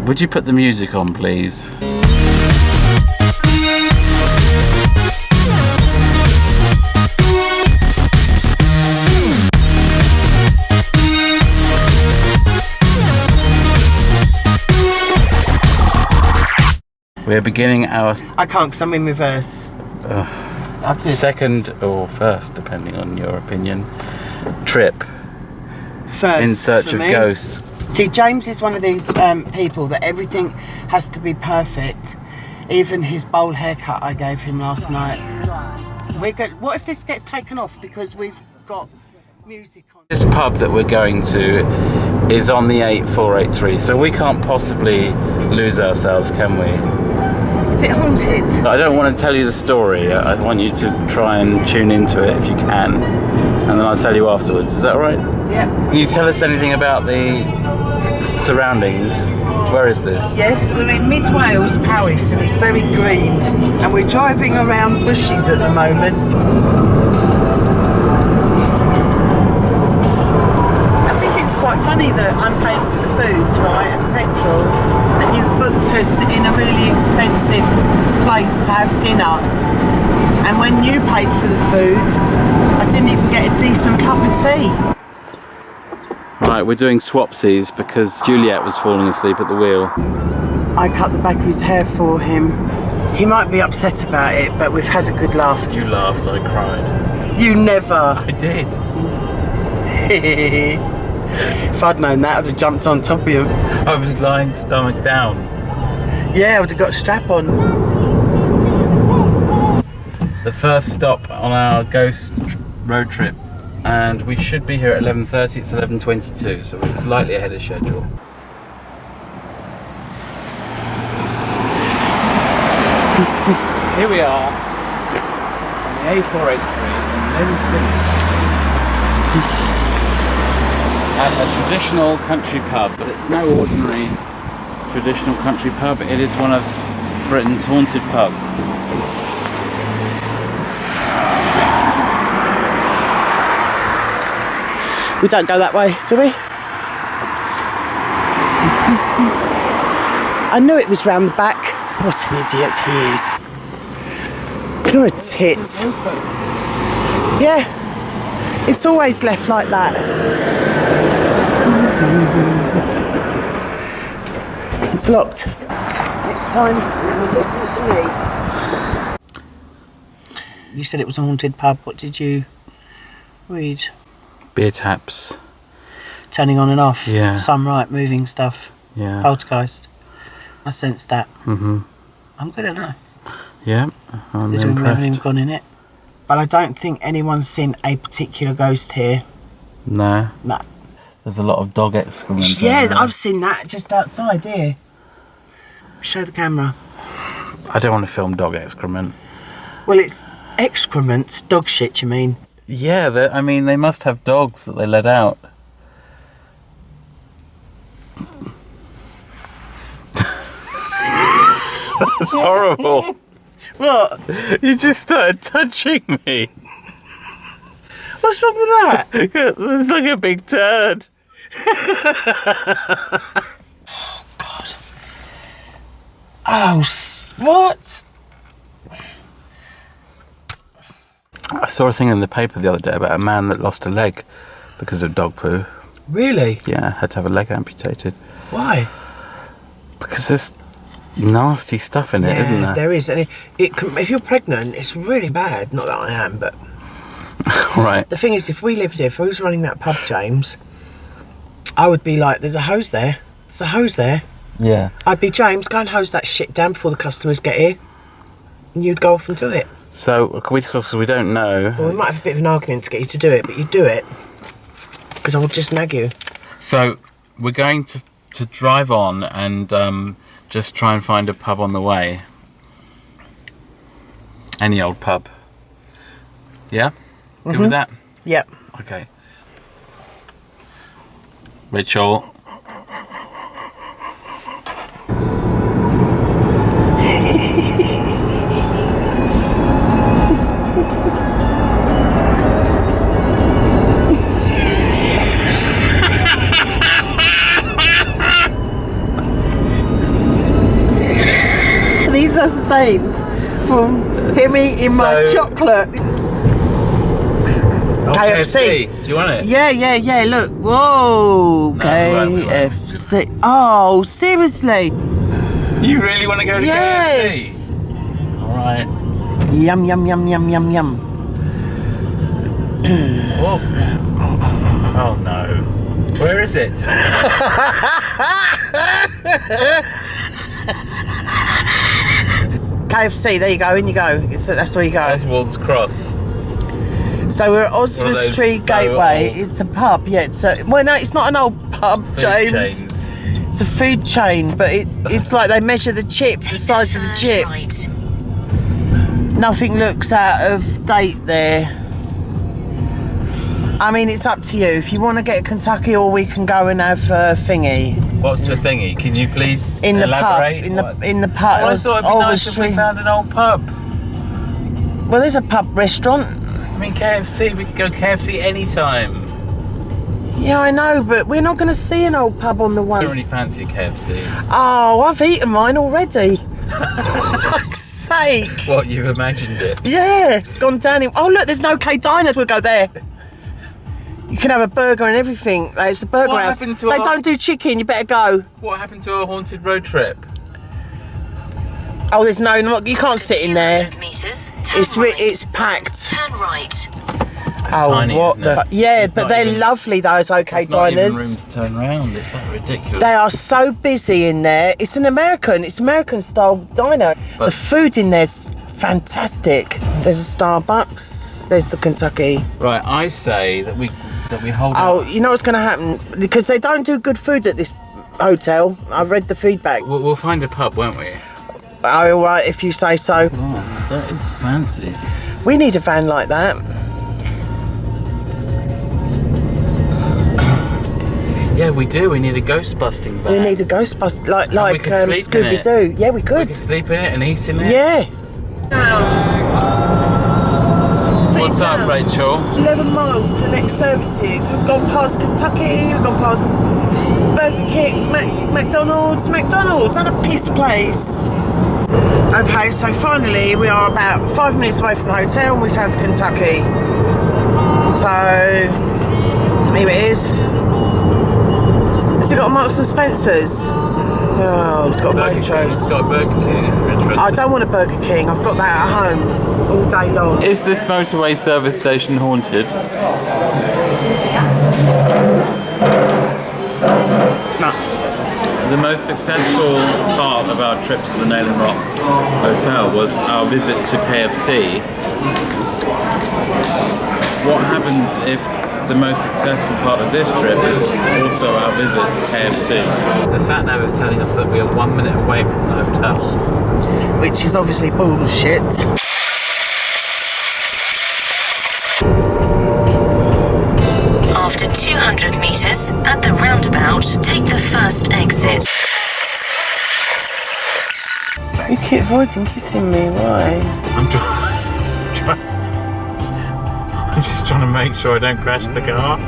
Would you put the music on, please? We're beginning our... I can't because I'm in reverse. Second or first, depending on your opinion, trip First, in search of ghosts. See, James is one of these people that everything has to be perfect. Even his bowl haircut I gave him last night. What if this gets taken off because we've got music on? This pub that we're going to is on the 8483, so we can't possibly lose ourselves, can we? Is it haunted? I don't want to tell you the story. I want you to try and tune into it if you can, and then I'll tell you afterwards. Is that all right? Yeah. Can you tell us anything about the surroundings? Where is this? Yes, we're in mid Wales, Powys, and it's very green. And we're driving around bushes at the moment. I think it's quite funny that I'm paying for the foods, right, and petrol, and you've booked us in a really expensive place to have dinner. And when you paid for the food, I didn't even get a decent cup of tea. Right, we're doing swapsies because Juliet was falling asleep at the wheel. I cut the back of his hair for him. He might be upset about it, but we've had a good laugh. You laughed, I cried. You never. I did. If I'd known that, I'd have jumped on top of you. I was lying stomach down. Yeah, I would have got a strap on. The first stop on our ghost road trip, and we should be here at 11:30. It's 11:22, so we're slightly ahead of schedule. Here we are on the A483 in Linsden, at a traditional country pub, but it's no ordinary traditional country pub. It is one of Britain's haunted pubs. We don't go that way, do we? I knew it was round the back. What an idiot he is. You're a tit. Yeah, it's always left like that. It's locked. Next time, listen to me. You said it was a haunted pub. What did you read? Beer taps. Turning on and off. Yeah. Sunlight, moving stuff. Yeah. Poltergeist. I sensed that. Mm-hmm. I'm good at that. Yeah, I'm We haven't impressed. even gone in it. But I don't think anyone's seen a particular ghost here. No. No. There's a lot of dog excrement. Yeah, I've seen that just outside here. Show the camera. I don't want to film dog excrement. Well, it's excrement. Dog shit, you mean? Yeah, I mean, they must have dogs that they let out. That's horrible. What? You just started touching me. What's wrong with that? It's like a big turd. God. Oh, what? I saw a thing in the paper the other day about a man that lost a leg because of dog poo. Really? Yeah, had to have a leg amputated. Why? Because there's nasty stuff in it, isn't there? There is. And if you're pregnant, it's really bad. Not that I am, but... Right. The thing is, if we lived here, if I was running that pub, James, I would be like, there's a hose there. There's a hose there. Yeah. I'd be, James, go and hose that shit down before the customers get here. And you'd go off and do it. So, because we don't know... Well, we might have a bit of an argument to get you to do it, but you'd do it. Because I would just nag you. So, we're going to drive on and just try and find a pub on the way. Any old pub. Yeah? Good with that? Yep. Okay. Rachel. scenes from him eating my chocolate. Oh, KFC. Do you want it? Yeah. Look. Whoa. No, KFC. Oh, seriously? You really want to go to Yes. KFC? All right. Yum. Oh. Oh no. Where is it? KFC, there you go, in you go. That's where you go. Oswald's Cross. So we're at Oswald Street Gateway. It's a pub, yeah. It's not an old pub, Food James. chains. It's a food chain, but it's like they measure the chip, the size of the chip. Right. Nothing looks out of date there. I mean, it's up to you. If you want to get a Kentucky, or we can go and have a thingy. What's the thingy? Can you please In the elaborate? pub. In the pub. Oh, I thought it'd be nice if we found an old pub. Well, there's a pub restaurant. I mean, KFC. We could go KFC anytime. Yeah, I know, but we're not going to see an old pub on the I one. don't really fancy KFC. Oh, I've eaten mine already. For fuck's sake. What, you've imagined it? Yeah, it's gone down in... Oh, look, there's no K Diners. We'll go there. You can have a burger and everything. It's the burger What house. happened to They our- don't do chicken. You better go. What happened to our haunted road trip? Oh, there's no... You can't sit in there. 200 meters, turn right. It's packed. Turn right. Oh, tiny, what isn't the... it? Yeah, It's but not they're even- lovely, those OK There's not even room Diners. to turn around. It's that ridiculous. They are so busy in there. It's American style diner. But- The food in there's fantastic. There's a Starbucks. There's the Kentucky. Right, I say that we hold Oh, out. you know what's going to happen? Because they don't do good food at this hotel. I've read the feedback. We'll find a pub, won't we? Oh, all right, if you say so. Oh, that is fancy. We need a van like that. Yeah, we do. We need a ghost busting van. We need a Ghostbuster, like we could sleep in it. Scooby-Doo. Yeah, we We could. can sleep in it and eat in it. Yeah. What's up, Rachel? 11 miles to the next services. We've gone past Kentucky, we've gone past Burger King, McDonald's, another piece of place. Okay, so finally we are about 5 minutes away from the hotel and we found Kentucky. So, here it is. Has it got Marks and Spencer's? Oh, it's got Burger King. Waitrose. It's got a Burger King, if you're interested. I don't want a Burger King, I've got that at home all day long. Is this motorway service station haunted? No. The most successful part of our trip to the Nail and Rock Hotel was our visit to KFC. What happens if the most successful part of this trip is also our visit to KFC? The sat-nav is telling us that we are 1 minute away from the hotel. Which is obviously bullshit. After 200 meters, at the roundabout, take the first exit. You keep avoiding kissing me, why? I'm just trying to make sure I don't crash the car.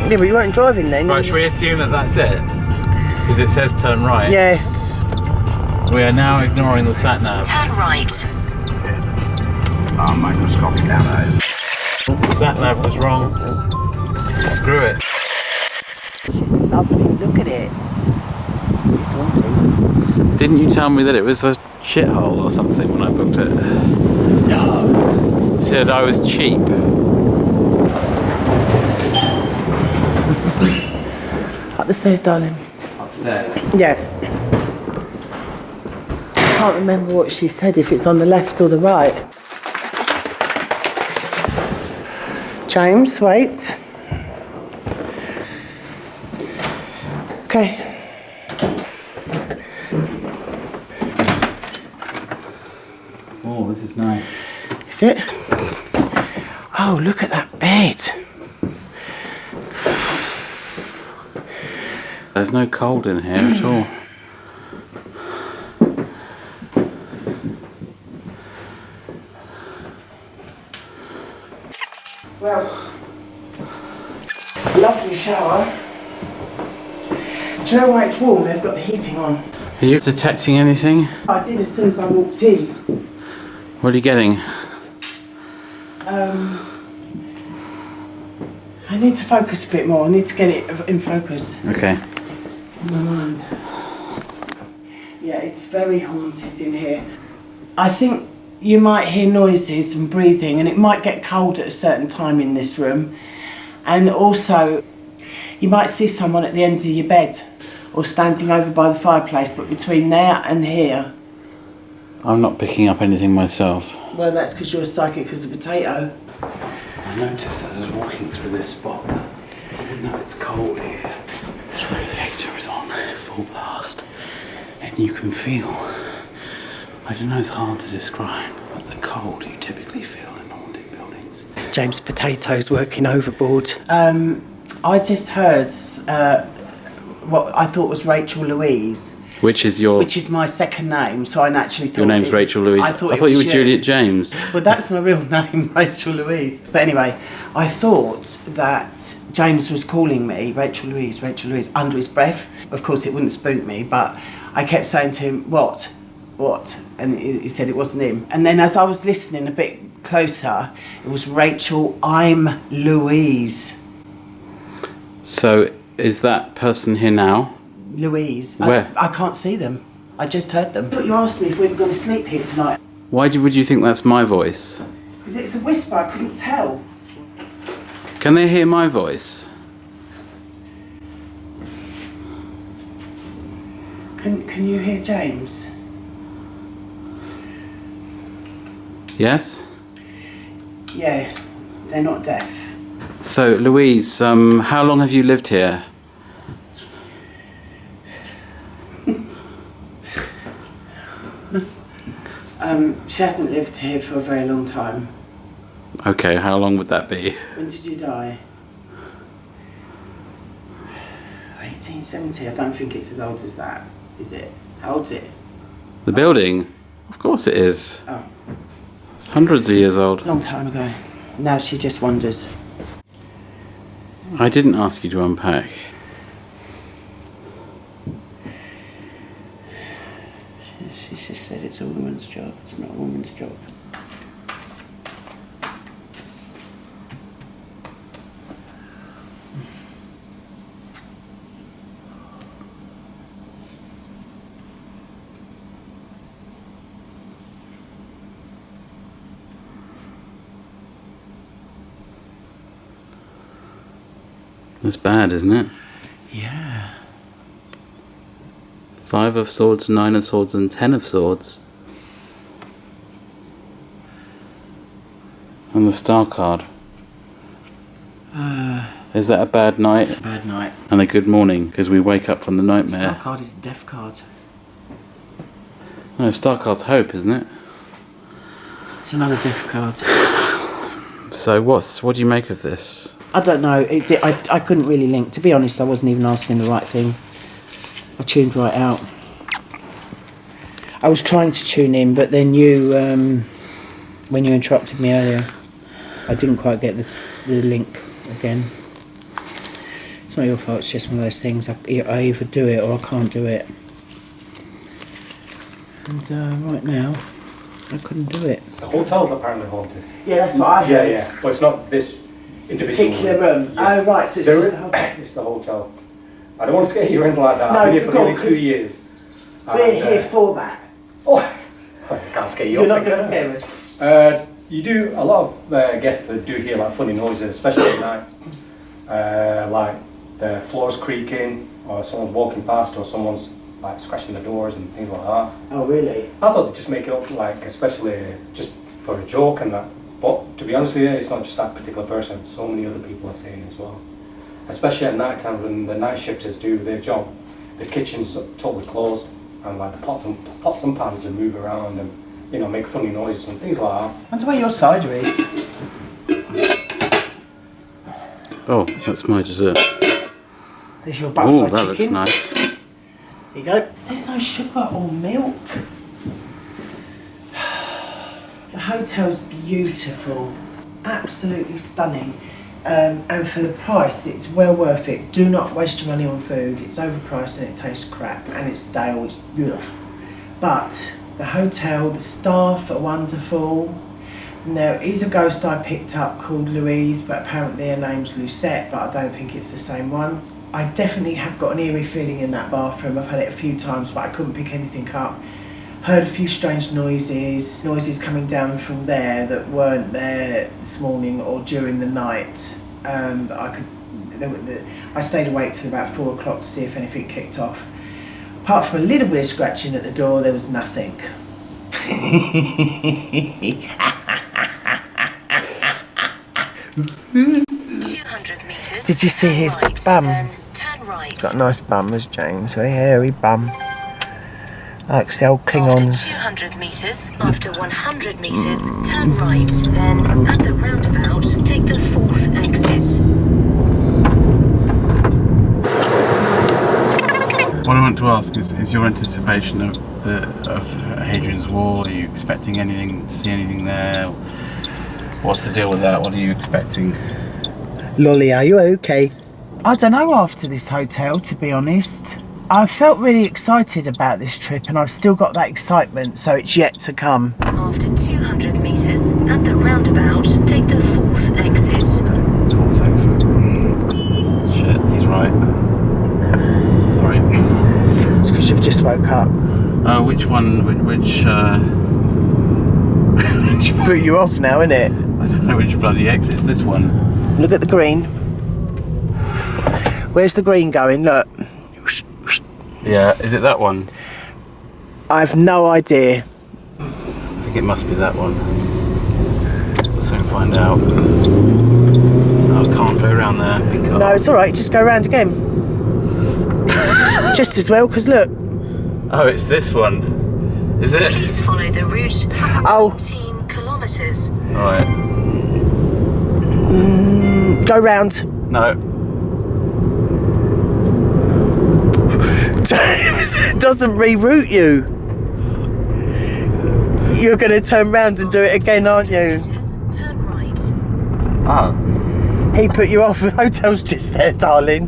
Yeah, but you weren't driving then. Right, should we assume that that's it? Because it says turn right. Yes. We are now ignoring the sat-nav. Turn right. Our microscopic allies. The sat-nav was wrong. Screw it. Lovely, look at it. It's haunted. Didn't you tell me that it was a shithole or something when I booked it? No. You said I was cheap. Up the stairs, darling. Upstairs. Yeah. I can't remember what she said, if it's on the left or the right. James, wait. Okay. Oh, this is nice. Is it? Oh, look at that bed. There's no cold in here at all. Well, lovely shower. Do you know why it's warm? They've got the heating on. Are you detecting anything? I did as soon as I walked in. What are you getting? I need to focus a bit more. I need to get it in focus. Okay. In my mind. Yeah, it's very haunted in here. I think you might hear noises and breathing, and it might get cold at a certain time in this room. And also, you might see someone at the end of your bed or standing over by the fireplace, but between there and here. I'm not picking up anything myself. Well, that's because you're psychic as a potato. I noticed as I was walking through this spot, even though it's cold here, the radiator is on full blast, and you can feel, I don't know, it's hard to describe, but the cold you typically feel in haunted buildings. James Potato's working overboard. I just heard what I thought was Rachel Louise. Which is my second name, so I naturally thought your name's Rachel Louise. I thought you were Juliet James. Well, that's my real name, Rachel Louise. But anyway, I thought that James was calling me Rachel Louise, under his breath. Of course, it wouldn't spook me, but I kept saying to him, what? And he said it wasn't him. And then as I was listening a bit closer, it was Rachel, I'm Louise. So, is that person here now? Louise. Where? I can't see them. I just heard them. But you asked me if we were going to sleep here tonight. Why would you think that's my voice? Because it's a whisper, I couldn't tell. Can they hear my voice? Can you hear James? Yes? Yeah, they're not deaf. So, Louise, how long have you lived here? She hasn't lived here for a very long time. Okay, how long would that be? When did you die? 1870. I don't think it's as old as that, is it? How old is it? The building? Of course it is. Oh. It's hundreds of years old. Long time ago. Now she just wonders. I didn't ask you to unpack. She just said it's a woman's job. It's not a woman's job. That's bad, isn't it? Yeah. 5 of swords, 9 of swords, and 10 of swords. And the star card. Is that a bad night? It's a bad night. And a good morning, because we wake up from the nightmare. Star card is a death card. No, star card's hope, isn't it? It's another death card. So what do you make of this? I don't know. I couldn't really link. To be honest, I wasn't even asking the right thing. I tuned right out. I was trying to tune in, but then you, when you interrupted me earlier, I didn't quite get the link again. It's not your fault, it's just one of those things. I either do it or I can't do it. And right now, I couldn't do it. The hotel's apparently haunted. Yeah, that's what I heard. Yeah. But it's not this individual Particular room. Yeah. Oh, right, so it's just the hotel. It's the hotel. I don't want to scare you or anything like that. No, I've been here for go on, nearly 2 years. We're here for that. Oh, I can't scare you. You're not going to scare us. You do a lot of guests that do hear like funny noises, especially at night. Like the floors creaking, or someone's walking past, or someone's like scratching the doors and things like that. Oh, really? I thought they'd just make it up, like especially just for a joke and that. But to be honest with you, it's not just that particular person. So many other people are saying as well. Especially at night time when the night shifters do their job, the kitchen's totally closed, and like the pots and pans that move around and make funny noises and things like that. I wonder where your cider is. Oh, that's my dessert. There's your buffalo Oh, that chicken. looks nice. There you go. There's no sugar or milk. The hotel's beautiful, absolutely stunning. And for the price, it's well worth it. Do not waste your money on food. It's overpriced and it tastes crap and it's stale. It's ugh. But the hotel, the staff are wonderful. And there is a ghost I picked up called Louise, but apparently her name's Lucette, but I don't think it's the same one. I definitely have got an eerie feeling in that bathroom. I've had it a few times, but I couldn't pick anything up. Heard a few strange noises coming down from there that weren't there this morning or during the night. I stayed awake till about 4 o'clock to see if anything kicked off. Apart from a little bit of scratching at the door, there was nothing. 200 meters. Did you see his right, bum? then turn right. Got a nice bum, as James. Very hairy bum. Likes the old After Klingons. 200 meters, after 100 meters, turn right. Then, at the roundabout, take the 4th exit. What I want to ask is your anticipation of Hadrian's Wall? Are you expecting anything to see anything there? What's the deal with that? What are you expecting? Lolly, are you okay? I don't know after this hotel, to be honest. I felt really excited about this trip and I've still got that excitement, so it's yet to come. After 200 meters, at the roundabout, take the 4th exit. 4th exit. Shit, he's right. Sorry. It's because you've just woke up. Which one? Which Put you off now, innit? I don't know which bloody exit's this one. Look at the green. Where's the green going? Look. Yeah, is it that one? I've no idea. I think it must be that one. We'll soon find out. Oh, I can't go around there because... No, it's alright, just go round again. Just as well, because look. Oh, it's this one. Is it? Please follow the route for 19 kilometers. Alright. Go round. No. James, it doesn't reroute you. You're going to turn round and do it again, aren't you? Turn right. Oh. He put you off. The hotel's just there, darling.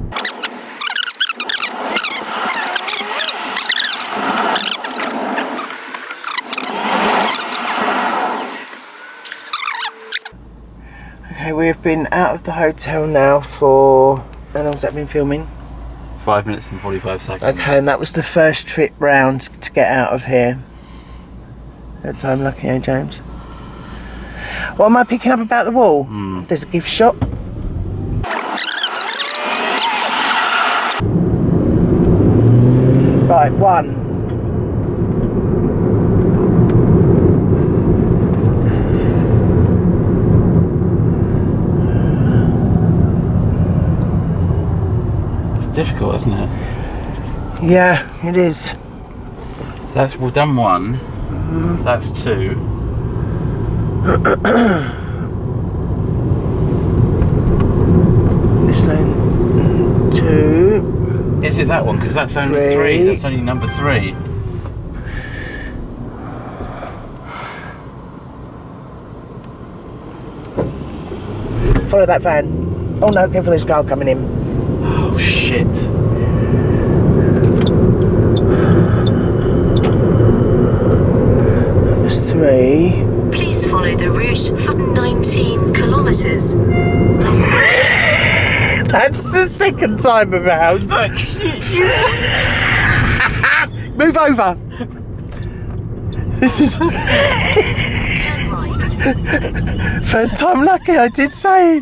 Okay, we've been out of the hotel now for... How long has that been filming? 5 minutes and 45 seconds. Okay, and that was the first trip round to get out of here. That time lucky, eh, James? What am I picking up about the wall? There's a gift shop. Right, 1. Difficult, isn't it? Yeah, it is. We've done 1. That's 2. This lane 2. Is it that one? Because that's only 3. 3. That's only number 3. Follow that van. Oh no, careful, there's a car coming in. Oh shit. That's 3. Please follow the route for 19 kilometers. That's the second time around. Move over. This is Turn right. third time lucky, I did say.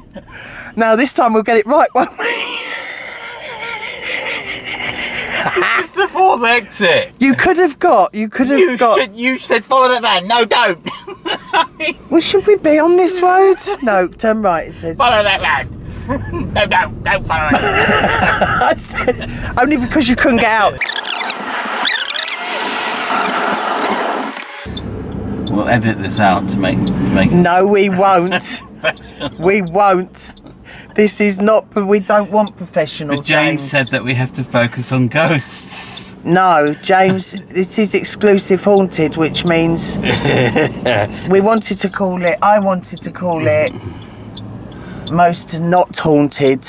Now this time we'll get it right, won't we? It's the 4th exit. You could have got. You said follow that van. No, don't. Well, should we be on this road? No, turn right. It says. Follow that van. No, don't follow it. I said only because you couldn't get out. We'll edit this out to make. No, we won't. We won't. This is not. We don't want professional. But James said that we have to focus on ghosts. No, James. This is exclusive haunted, which means we wanted to call it. I wanted to call it most not haunted.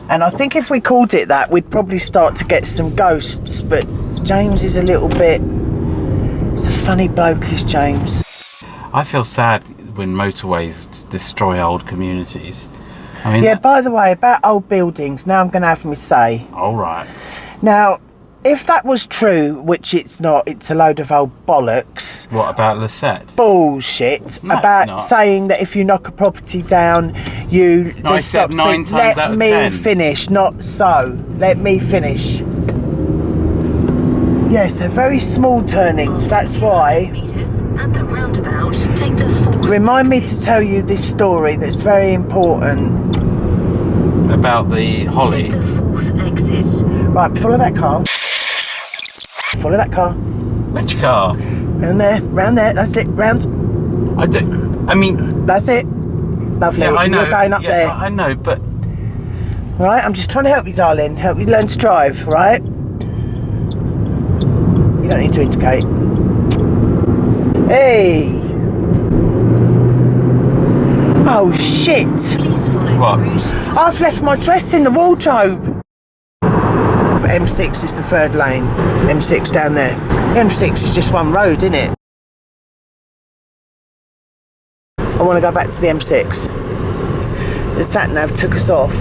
And I think if we called it that, we'd probably start to get some ghosts. But James is a little bit... He's a funny bloke, is James. I feel sad when motorways destroy old communities. I mean, Yeah, by the way, about old buildings, now I'm going to have me say. all right. Now, if that was true, which it's not, it's a load of old bollocks. What about Lisette? Bullshit No, it's about not. saying that if you knock a property down, you... No, I said 9 times out of 10. Let me finish, not so. Let me finish. Yes, they're very small turnings, that's why. Meters at the roundabout, take the 4th Remind me exit. to tell you this story that's very important. About the holly? Take the 4th exit. Right, follow that car. Follow that car. Which car? Round there, that's it, round. I mean, That's it. Lovely. yeah, I know. You're going up yeah, there. I know, but Right, I'm just trying to help you, darling. Help you learn to drive, right? You don't need to indicate. Hey! Oh, shit! Please follow What? the route. I've left my dress in the wardrobe. M6 is the third lane. M6 down there. The M6 is just one road, isn't it? I want to go back to the M6. The sat-nav took us off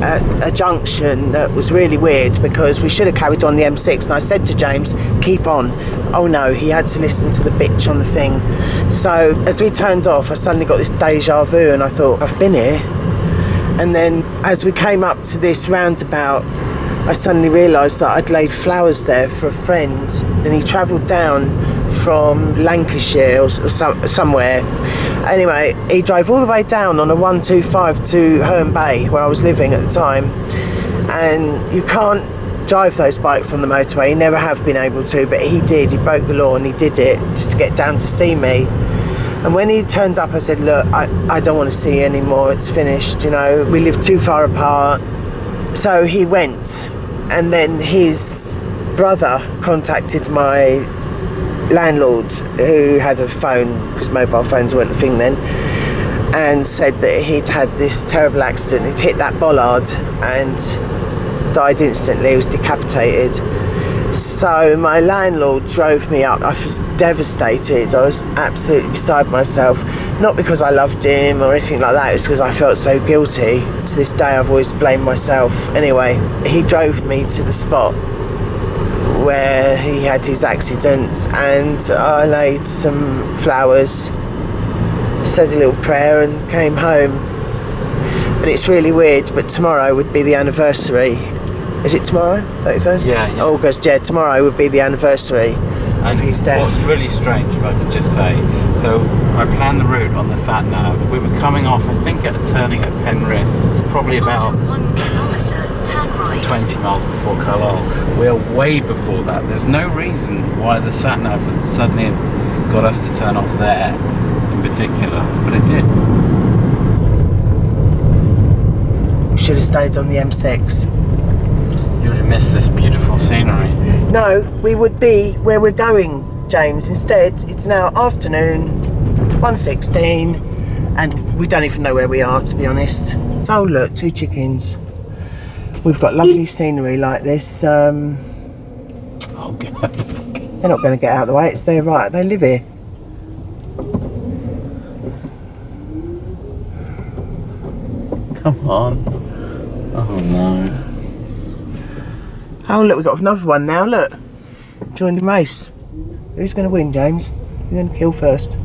at a junction that was really weird because we should have carried on the M6, and I said to James, keep on. Oh no, he had to listen to the bitch on the thing. So as we turned off, I suddenly got this deja vu and I thought, I've been here. And then as we came up to this roundabout, I suddenly realised that I'd laid flowers there for a friend, and he travelled down from Lancashire or somewhere. Anyway, he drove all the way down on a 125 to Herne Bay, where I was living at the time. And you can't drive those bikes on the motorway. You never have been able to, but he did. He broke the law and he did it just to get down to see me. And when he turned up, I said, look, I don't want to see you anymore. It's finished, you know. We live too far apart. So he went, and then his brother contacted my landlord, who had a phone, because mobile phones weren't a thing then, and said that he'd had this terrible accident. He'd hit that bollard and died instantly. He was decapitated. So my landlord drove me up. I was devastated. I was absolutely beside myself. Not because I loved him or anything like that, it was because I felt so guilty. To this day I've always blamed myself. Anyway, he drove me to the spot where he had his accident, and I laid some flowers, said a little prayer and came home. And it's really weird, but tomorrow would be the anniversary. Is it tomorrow? 31st? Yeah. August, yeah, tomorrow would be the anniversary of his death. What's really strange, if I could just say, so I planned the route on the sat-nav. We were coming off, I think, at a turning at Penrith, probably about After 1 kilometre, turn right. 20 miles before Carlisle. We're way before that. There's no reason why the sat-nav had suddenly got us to turn off there in particular, but it did. We should have stayed on the M6. You would have missed this beautiful scenery. No, we would be where we're going, James. Instead, it's now afternoon, 1:16, and we don't even know where we are, to be honest. Oh look, 2 chickens. We've got lovely scenery like this. Oh, God. They're not going to get out of the way. It's their right. They live here. Come on. Oh no. Oh look, we've got another one now. Look, joined the race. Who's going to win, James? Who's going to kill first?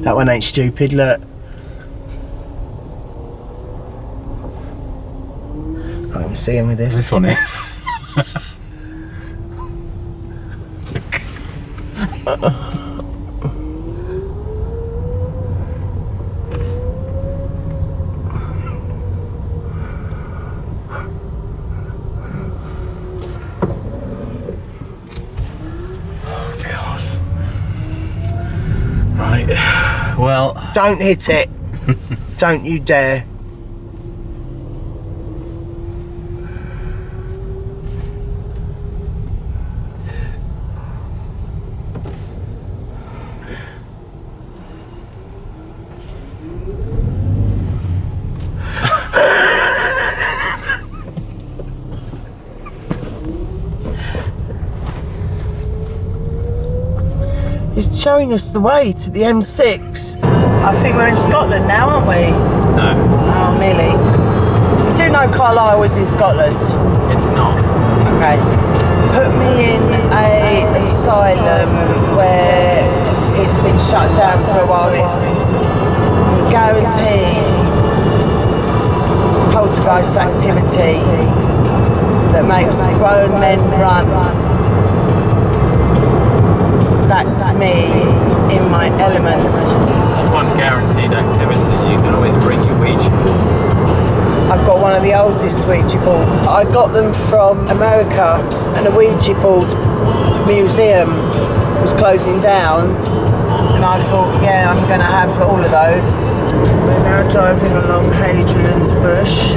That one ain't stupid. Look. Can't even see him with this. This one is. Well, Don't hit it. Don't you dare. showing us the way to the M6. I think we're in Scotland now, aren't we? No, Oh, nearly. You do know Carlisle is in Scotland? it's not. Okay. Put me in a asylum where it's been shut down for a while. Guarantee poltergeist activity that makes grown men run. That's me in my element. One guaranteed activity, you can always bring your Ouija boards. I've got one of the oldest Ouija boards. I got them from America, and a Ouija board museum was closing down, and I thought, yeah, I'm going to have all of those. We're now driving along Hadrian's Bush.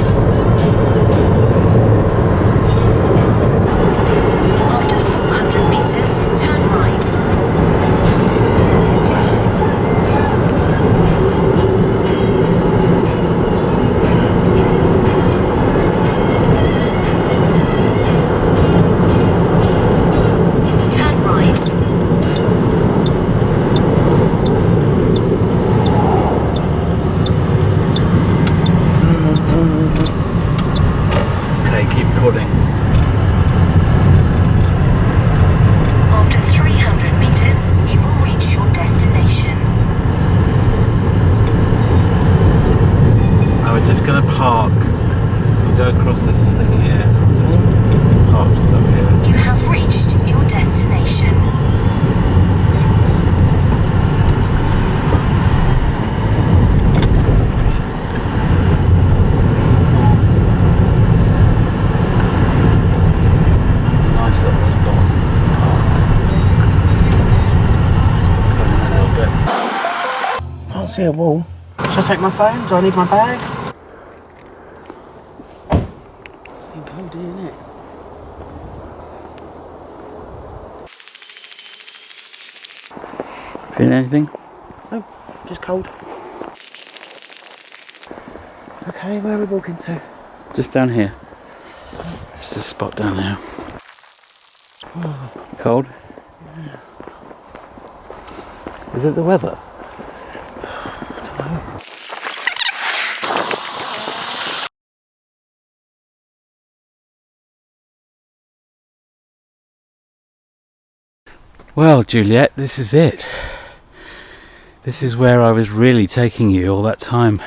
After 400 meters, turn right. Turn right. Okay, keep recording. After 300 meters, you will reach your destination. Now we're just going to park. We'll go across this thing here. Just park just up here. You have reached your destination. Nice little spot. Still coming a little bit. I can't see a wall. Should I take my phone? Do I need my bag? Been cold, isn't it? Feeling anything? No, just cold. Okay, where are we walking to? Just down here. Just a spot down there. Cold? Is it the weather? Well, Juliet, this is it. This is where I was really taking you all that time.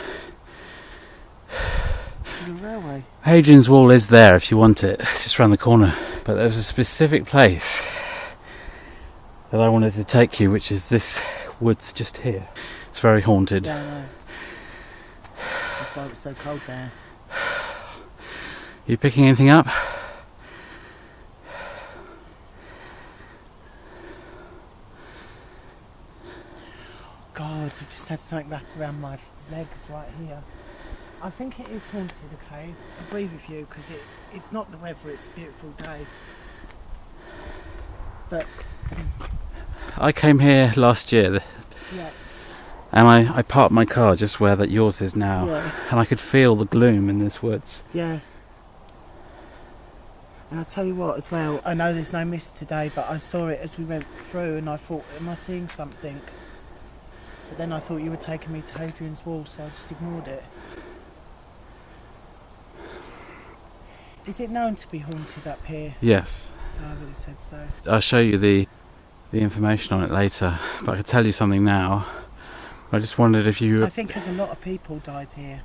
To the railway. Hadrian's Wall is there if you want it. It's just around the corner. But there's a specific place that I wanted to take you, which is this woods just here. It's very haunted. Yeah, I know. That's why it's so cold there. You picking anything up? God, I've just had something wrapped around my legs right here. I think it is haunted, okay? I agree with you, because it's not the weather, it's a beautiful day. But, I came here last year yeah, and I parked my car just where that yours is now. Yeah. And I could feel the gloom in this woods. yeah. And I'll tell you what as well, I know there's no mist today, but I saw it as we went through and I thought, am I seeing something? But then I thought you were taking me to Hadrian's Wall, so I just ignored it. Is it known to be haunted up here? Yes. I would have said so. I'll show you the information on it later, but I could tell you something now. I just wondered if you... I think there's a lot of people died here.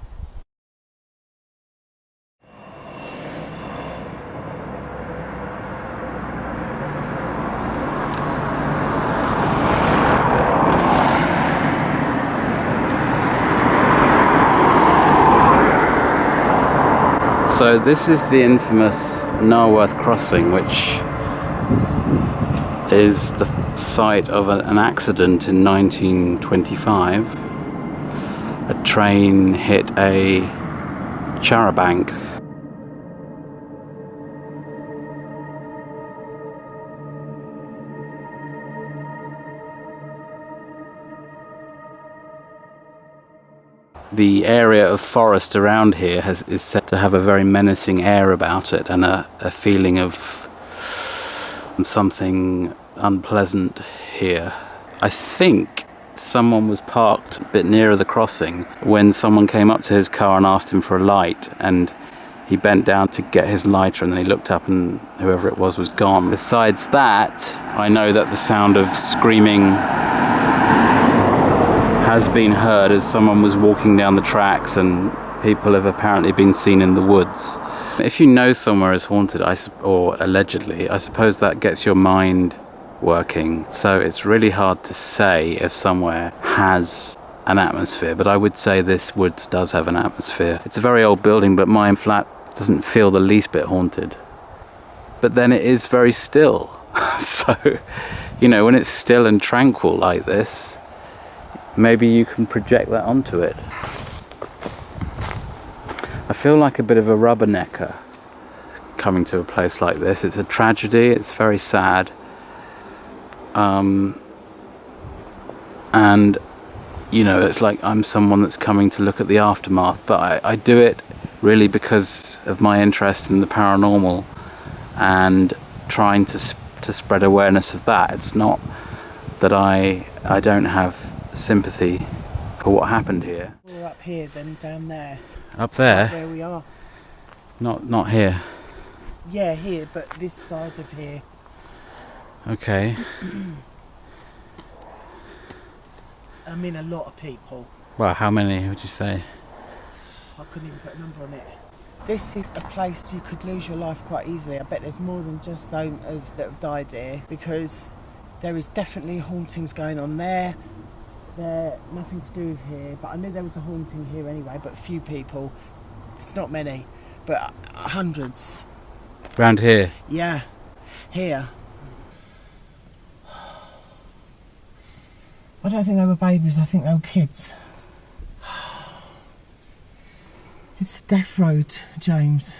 So this is the infamous Naworth crossing, which is the site of an accident in 1925. A train hit a charabanc. The area of forest around here is said to have a very menacing air about it, and a feeling of something unpleasant here. I think someone was parked a bit nearer the crossing when someone came up to his car and asked him for a light, and he bent down to get his lighter, and then he looked up and whoever it was gone. Besides that, I know that the sound of screaming has been heard as someone was walking down the tracks, and people have apparently been seen in the woods. If you know somewhere is haunted, or allegedly, I suppose that gets your mind working. So it's really hard to say if somewhere has an atmosphere, but I would say this woods does have an atmosphere. It's a very old building, but my flat doesn't feel the least bit haunted. But then it is very still. So, you know, when it's still and tranquil like this, maybe you can project that onto it. I feel like a bit of a rubbernecker coming to a place like this. It's a tragedy, it's very sad. And, you know, it's like I'm someone that's coming to look at the aftermath, but I do it really because of my interest in the paranormal and trying to spread awareness of that. It's not that I don't have sympathy for what happened here. We're up here, then down there. Up there? Where we are. Not here. Yeah, here, but this side of here. Okay. I mean, a lot of people. Well, how many would you say? I couldn't even put a number on it. This is a place you could lose your life quite easily. I bet there's more than just those that have died here, because there is definitely hauntings going on there. They're nothing to do with here, but I knew there was a haunting here anyway, but few people. It's not many, but hundreds. Round here? Yeah, here. I don't think they were babies, I think they were kids. It's a death road, James.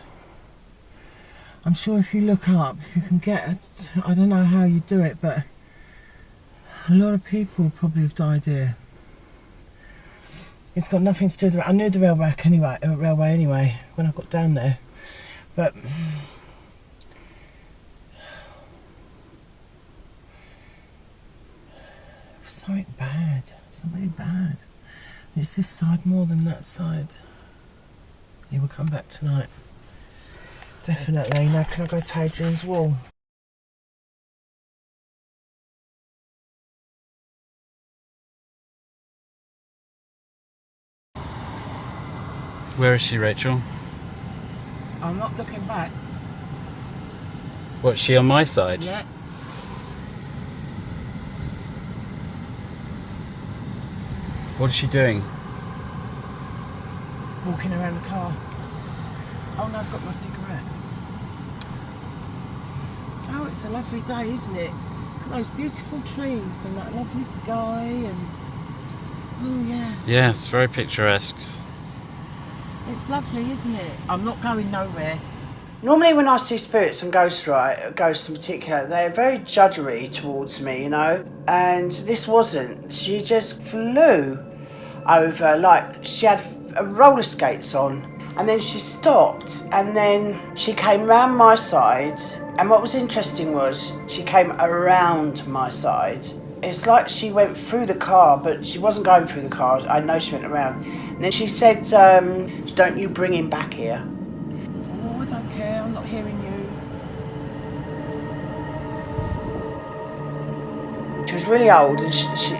I'm sure if you look up, you can get it. I don't know how you do it, but a lot of people probably have died here. It's got nothing to do with the... I knew the railway anyway when I got down there, but something bad, something bad. It's this side more than that side. He will come back tonight. Definitely. Now can I go to Hadrian's Wall? Where is she, Rachel? I'm not looking back. What's she on my side? Yeah. What is she doing? Walking around the car. Oh no, I've got my cigarette. Oh, it's a lovely day, isn't it? Look at those beautiful trees and that lovely sky and... Oh yeah. Yeah, it's very picturesque. It's lovely, isn't it? I'm not going nowhere. Normally when I see spirits and ghosts, ghosts in particular, they're very judgery towards me, you know? And this wasn't. She just flew over, like she had roller skates on. And then she stopped, and then she came round my side. And what was interesting was she came around my side. It's like she went through the car, but she wasn't going through the car. I know she went around. And then she said, don't you bring him back here. Oh, I don't care, I'm not hearing you. She was really old, and she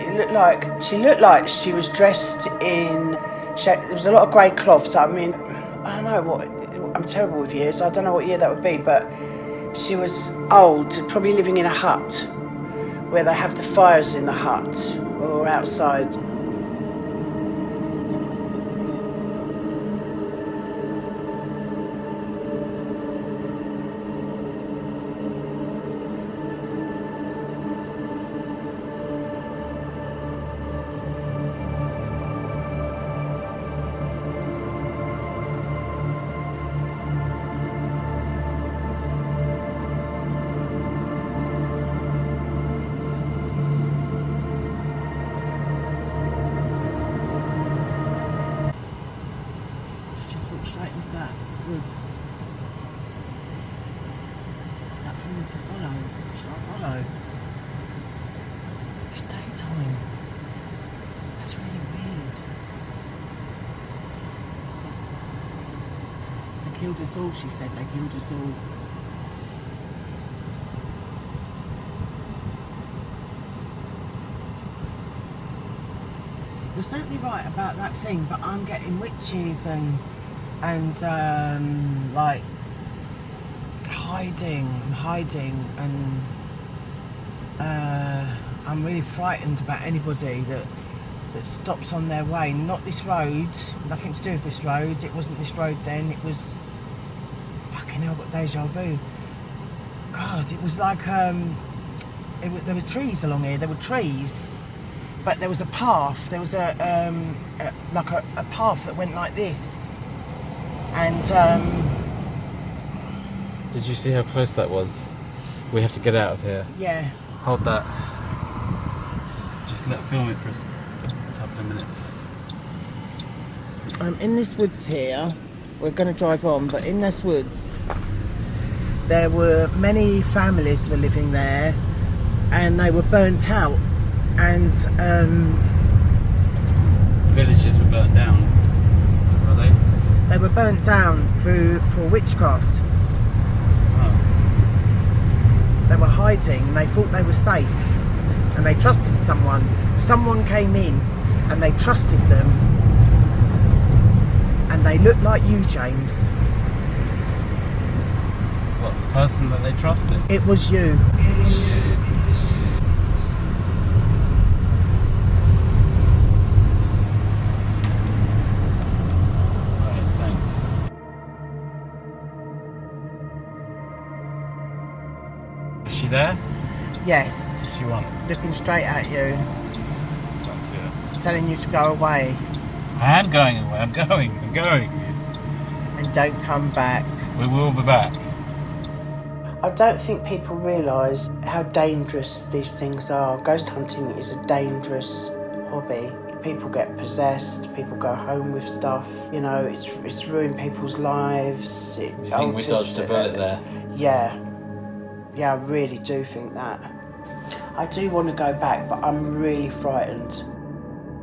looked like she was dressed in... there was a lot of grey cloths. I mean, I don't know what... I'm terrible with years. I don't know what year that would be, but she was old, probably living in a hut where they have the fires in the hut or outside. killed us all, she said. They killed us all. You're certainly right about that thing, but I'm getting witches and like hiding, and I'm really frightened about anybody that stops on their way. Not this road, nothing to do with this road. It wasn't this road then, it was, fucking hell, I've got deja vu. God, it was like, there were trees along here, there were trees, but there was a path, there was a path that went like this. And, Did you see how close that was? We have to get out of here. yeah. Hold that. Just film it for a couple of minutes. In this woods here, we're going to drive on, but in this woods, there were many families were living there, and they were burnt out, and Villages were burnt down, were they? they were burnt down for witchcraft. Oh. They were hiding, they thought they were safe, and they trusted someone. Someone came in, and they trusted them, and they looked like you, James. What, the person that they trusted? It was you. Right, thanks. Is she there? Yes, She won. looking straight at you, That's it. telling you to go away I am going away. I'm going. and don't come back. We will be back. I don't think people realise how dangerous these things are. Ghost hunting is a dangerous hobby. People get possessed, people go home with stuff, you know, it's ruined people's lives. You think we dodged a bullet there? Yeah, I really do think that. I do want to go back, but I'm really frightened.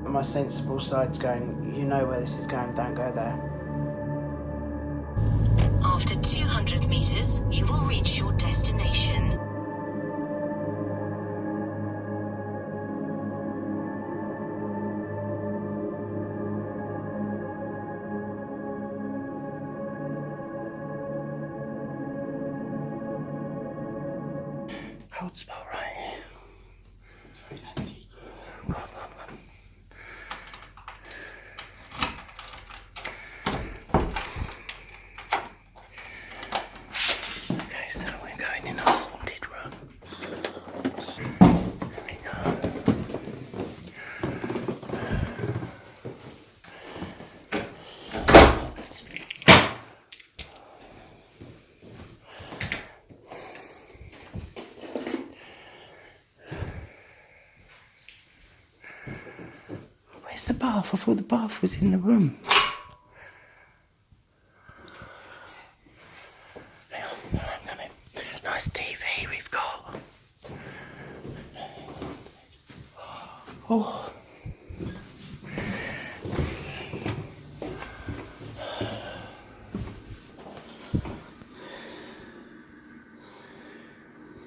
My sensible side's going, you know where this is going, don't go there. After 200 meters, you will reach your destination. Cold spot right here. It's very antique. God, okay, so we're going in a haunted room. There we go. Where's the bath? I thought the bath was in the room. Hang on, I'm coming. Nice TV we've got. Oh.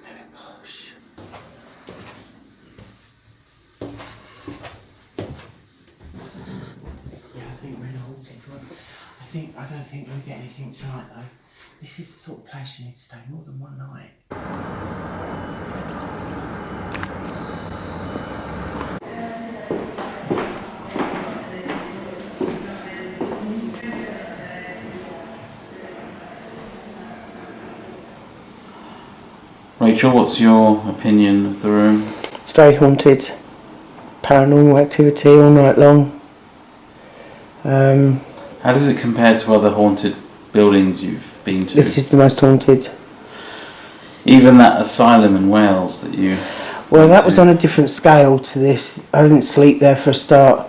Very posh. Yeah, I think we're in a haunted room. I don't think we'll get anything tonight though. This is the sort of place you need to stay more than one night. Rachel, what's your opinion of the room? It's very haunted. Paranormal activity all night long. How does it compare to other haunted buildings you've been to? This is the most haunted. Even that asylum in Wales that you... Well, that was on a different scale to this. I didn't sleep there for a start.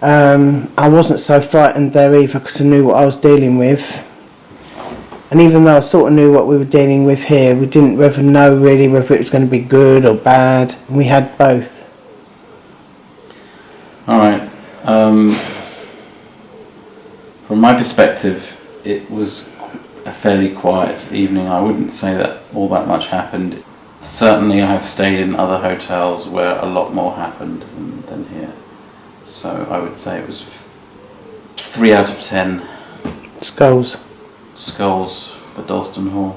I wasn't so frightened there either because I knew what I was dealing with. And even though I sort of knew what we were dealing with here, we didn't ever know really whether it was going to be good or bad. And we had both. Alright. From my perspective, it was fairly quiet evening. I wouldn't say that all that much happened. Certainly I have stayed in other hotels where a lot more happened than here. So I would say it was 3 out of 10 Skulls. skulls for Dalston Hall.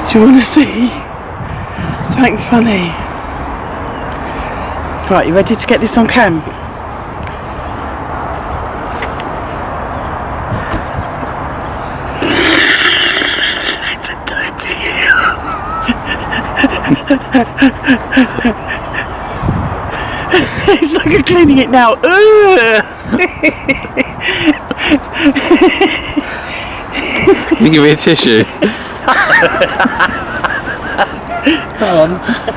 Do you want to see something funny? Right, you ready to get this on cam? It's a dirty It's like you're cleaning it now. Can you give me a tissue? Come on.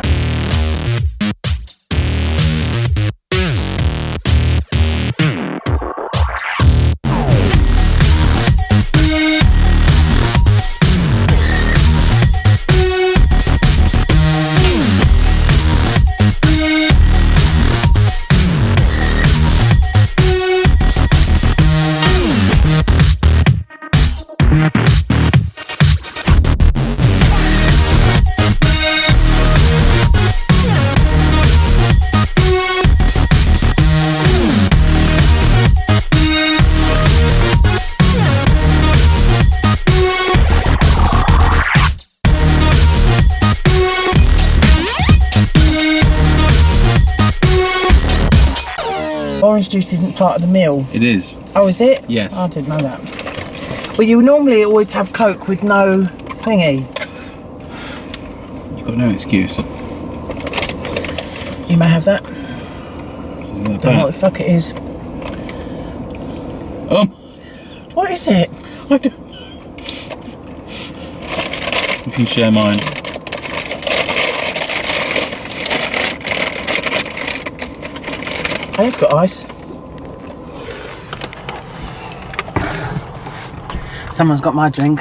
Orange juice isn't part of the meal. It is. Oh, is it? Yes. I didn't know that. Well, you normally always have Coke with no thingy. You've got no excuse. You may have that. Isn't that Don't know what bad? the fuck it is. Oh! What is it? I don't... You can share mine. Oh, it's got ice. Someone's got my drink.